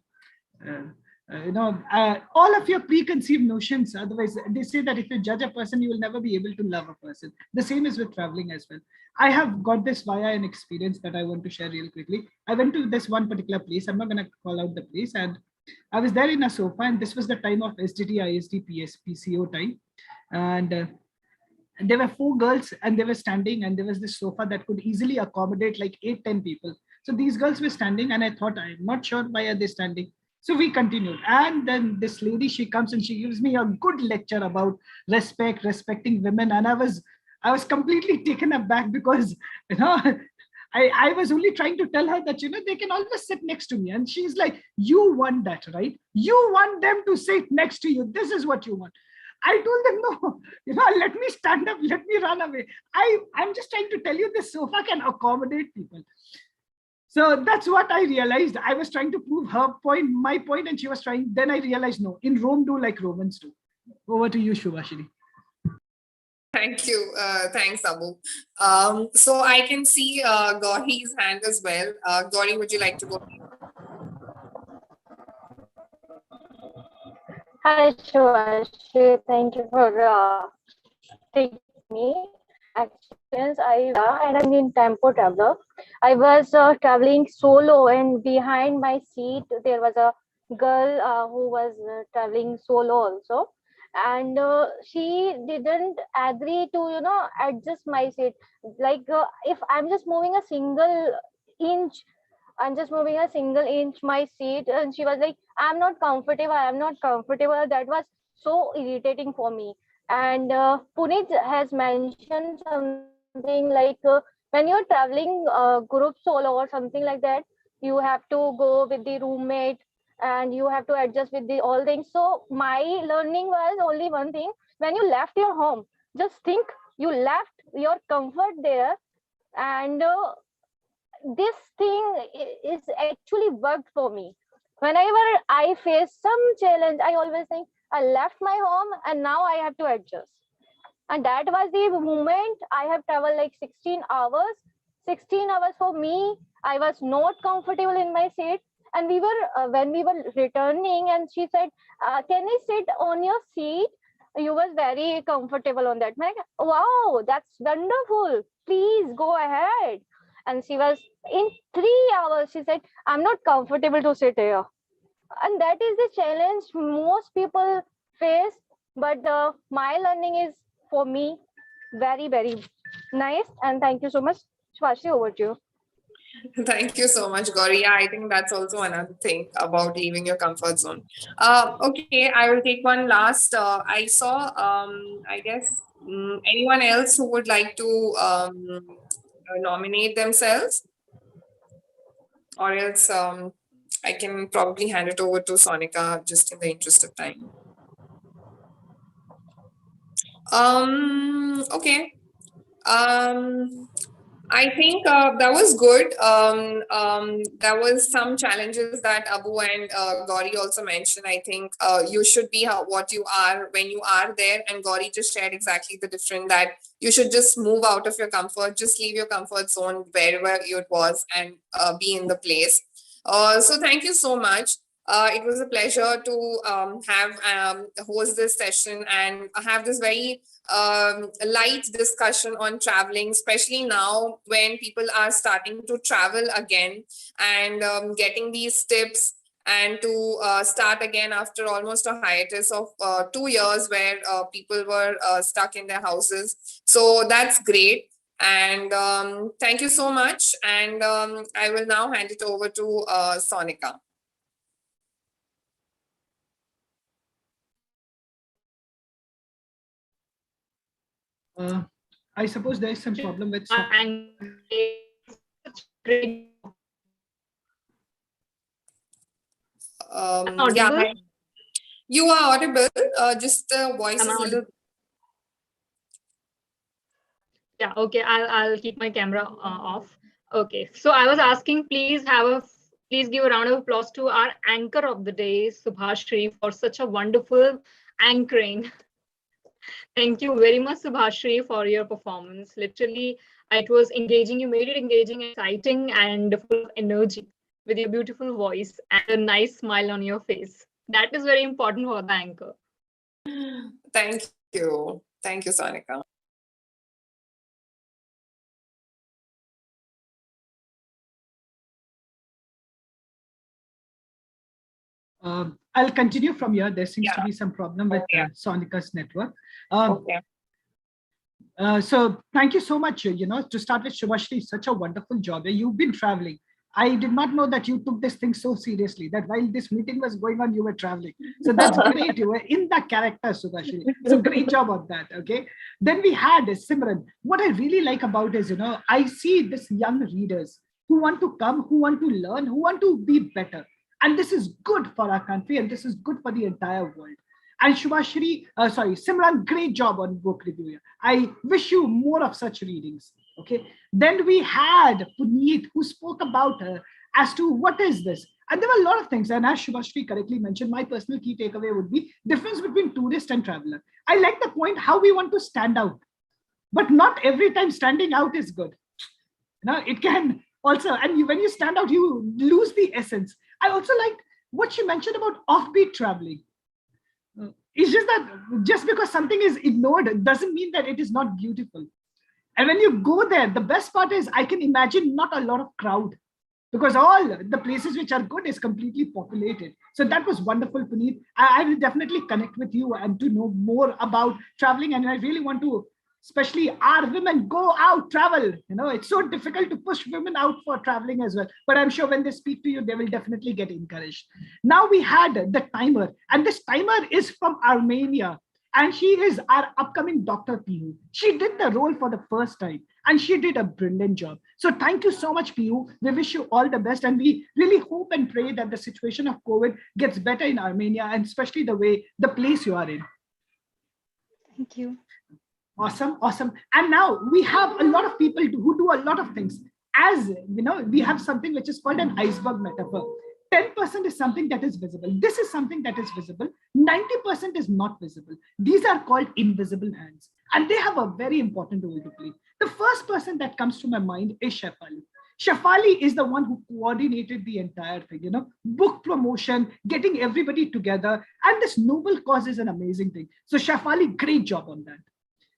all of your preconceived notions. Otherwise, they say that if you judge a person, you will never be able to love a person. The same is with traveling as well. I have got this via an experience that I want to share real quickly. I went to this one particular place. I'm not going to call out the place. And I was there in a sofa, and this was the time of SDT, ISD, PCO time. And there were 4 girls, and they were standing, and there was this sofa that could easily accommodate like 8-10 people. So these girls were standing, and I thought, I'm not sure why are they standing. So we continued. And then this lady, she comes and she gives me a good lecture about respecting women. And I was completely taken aback because, you know, I was only trying to tell her that, you know, they can always sit next to me. And she's like, you want that, right? You want them to sit next to you. This is what you want. I told them, no, you know, let me stand up, let me run away. I'm just trying to tell you this sofa can accommodate people. So that's what I realized. I was trying to prove her point, my point, and she was trying. Then I realized, no, in Rome, do like Romans do. Over to you, Subhashri. Thank you. Thanks, Abu. So I can see Gauri's hand as well. Gauri, would you like to go? Hi, Shubhashri. Thank you for taking me. Experience and I'm in Tempo Traveler. I was traveling solo, and behind my seat there was a girl who was traveling solo also, and she didn't agree to, you know, adjust my seat. Like if I'm just moving a single inch, I'm just moving a single inch my seat, and she was like, I'm not comfortable, I'm not comfortable. That was so irritating for me. And Puneet has mentioned something like when you're traveling group solo or something like that, you have to go with the roommate and you have to adjust with the all things. So my learning was only one thing: when you left your home, just think you left your comfort there, and this thing is actually worked for me. Whenever I face some challenge, I always think I left my home and now I have to adjust. And that was the moment I have traveled like 16 hours. 16 hours for me, I was not comfortable in my seat. And we were when we were returning, and she said, can I sit on your seat? You was very comfortable on that. I'm like, wow, that's wonderful, please go ahead. And she was, in 3 hours she said, I'm not comfortable to sit here. And that is the challenge most people face. But my learning is, for me, very, very nice. And thank you so much. Shwashi, over to you. Thank you so much, Gauri. Yeah, I think that's also another thing about leaving your comfort zone. Okay, I will take one last. I saw, I guess, anyone else who would like to nominate themselves, or else I can probably hand it over to Sonika just in the interest of time. Okay. I think that was good. There was some challenges that Abu and Gauri also mentioned. I think you should be what you are when you are there. And Gauri just shared exactly the difference, that you should just move out of your comfort, just leave your comfort zone wherever it was, and be in the place. So thank you so much. It was a pleasure to have host this session and have this very light discussion on traveling, especially now when people are starting to travel again, and getting these tips, and to start again after almost a hiatus of 2 years where people were stuck in their houses. So that's great. And thank you so much. And I will now hand it over to Sonika. I suppose there is some problem with. Yeah, you are audible. Just the voice is a little. Yeah. Okay. I'll keep my camera off. Okay. So I was asking, please give a round of applause to our anchor of the day, Subhashri, for such a wonderful anchoring. Thank you very much, Subhashri, for your performance. Literally, it was engaging. You made it engaging, exciting, and full of energy with your beautiful voice and a nice smile on your face. That is very important for the anchor. Thank you. Thank you, Sonika. I'll continue from here. There seems to be some problem with Sonika's network. Okay. So thank you so much. To start with, Subhashri, such a wonderful job. You've been traveling. I did not know that you took this thing so seriously, that while this meeting was going on, you were traveling. So that's great. You were in the character, Subhashri. So great job on that. Okay. Then we had Simran. What I really like about is, I see this young readers who want to come, who want to learn, who want to be better. And this is good for our country, and this is good for the entire world. And Simran, great job on book review. I wish you more of such readings. Okay. Then we had Puneet, who spoke about as to what is this. And there were a lot of things. And as Subhashri correctly mentioned, my personal key takeaway would be difference between tourist and traveler. I like the point how we want to stand out, but not every time standing out is good. It can also, and when you stand out, you lose the essence. I also liked what she mentioned about offbeat traveling. It's just that just because something is ignored doesn't mean that it is not beautiful. And when you go there, the best part is I can imagine not a lot of crowd, because all the places which are good is completely populated. So that was wonderful, Puneet. I will definitely connect with you and to know more about traveling. And I really want to, especially our women, go out, travel. It's so difficult to push women out for traveling as well. But I'm sure when they speak to you, they will definitely get encouraged. Now we had the timer, and this timer is from Armenia. And she is our upcoming Dr. Pihu. She did the role for the first time, and she did a brilliant job. So thank you so much, Pihu. We wish you all the best. And we really hope and pray that the situation of COVID gets better in Armenia, and especially the place you are in. Thank you. Awesome. And now we have a lot of people who do a lot of things. As we have something which is called an iceberg metaphor. 10% is something that is visible. This is something that is visible. 90% is not visible. These are called invisible hands. And they have a very important role to play. The first person that comes to my mind is Shefali. Shefali is the one who coordinated the entire thing, book promotion, getting everybody together. And this noble cause is an amazing thing. So Shefali, great job on that.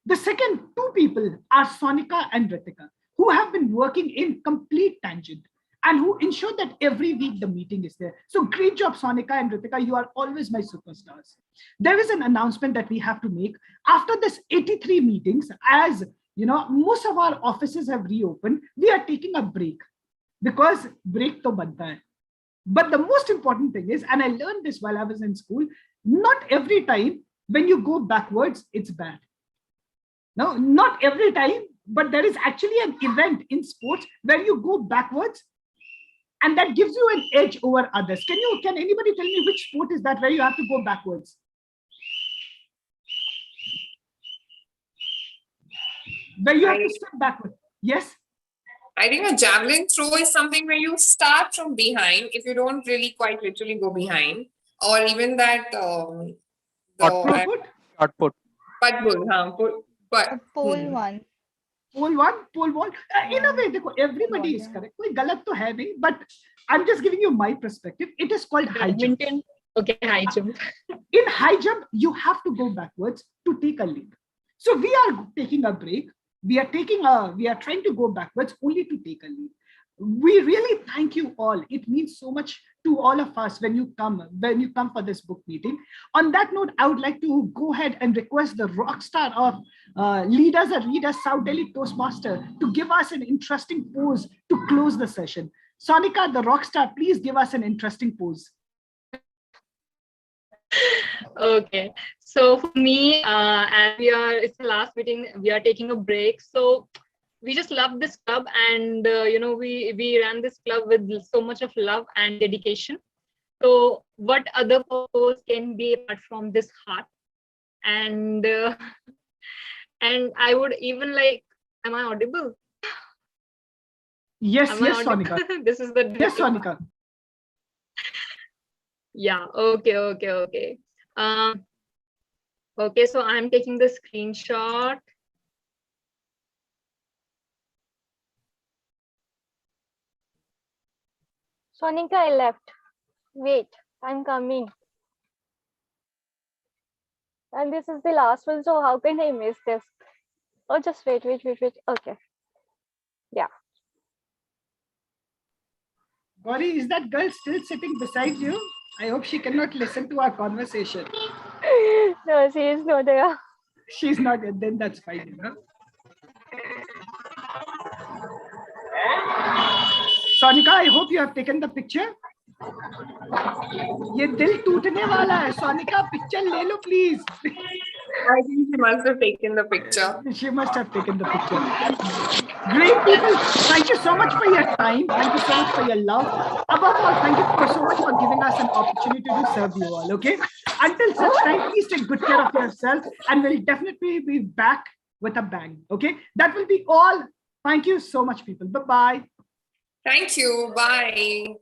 The second two people are Sonika and Ritika, who have been working in complete tangent and who ensure that every week the meeting is there. So great job, Sonika and Ritika. You are always my superstars. There is an announcement that we have to make. After this 83 meetings, as most of our offices have reopened, we are taking a break because break to banta hai. But the most important thing is, and I learned this while I was in school, not every time when you go backwards, it's bad. No, not every time, but there is actually an event in sports where you go backwards, and that gives you an edge over others. Can anybody tell me which sport is that where you have to go backwards? Where you have to step backward. Yes? I think a javelin throw is something where you start from behind if you don't really quite literally go behind. Or even that... Shot put. Pole one. Pole one. In a way, everybody is correct. Koi galat to hai nahi, but I'm just giving you my perspective. It is called high jump. Okay, high jump. In high jump, you have to go backwards to take a leap. So we are taking a break. We are trying to go backwards only to take a leap. We really thank you all. It means so much to all of us when you come for this book meeting. On that note, I would like to go ahead and request the rock star of Leaders and Readers South Delhi Toastmaster to give us an interesting pose to close the session. Sonika, the rock star, please give us an interesting pose. Okay, so for me, as it's the last meeting, we are taking a break. So we just love this club, and we ran this club with so much of love and dedication. So what other purpose can be apart from this heart? And and I would even like, am I audible? Yes, Sonika. This is the yes, Sonika. Yeah. Okay. Okay. So I'm taking the screenshot. Sonika, I left. Wait, I'm coming. And this is the last one, so how can I miss this? Oh, just wait. Okay. Yeah. Gauri, is that girl still sitting beside you? I hope she cannot listen to our conversation. No, she is not there. She's not, then that's fine, Sonika, I hope you have taken the picture. ये दिल टूटने वाला है. Sonika, picture ले लो, please. I think she must have taken the picture. She must have taken the picture. Great people. Thank you so much for your time. Thank you so much for your love. Above all, thank you so much for giving us an opportunity to serve you all. Okay. Until such time, please take good care of yourself, and we'll definitely be back with a bang. Okay. That will be all. Thank you so much, people. Bye-bye. Thank you. Bye.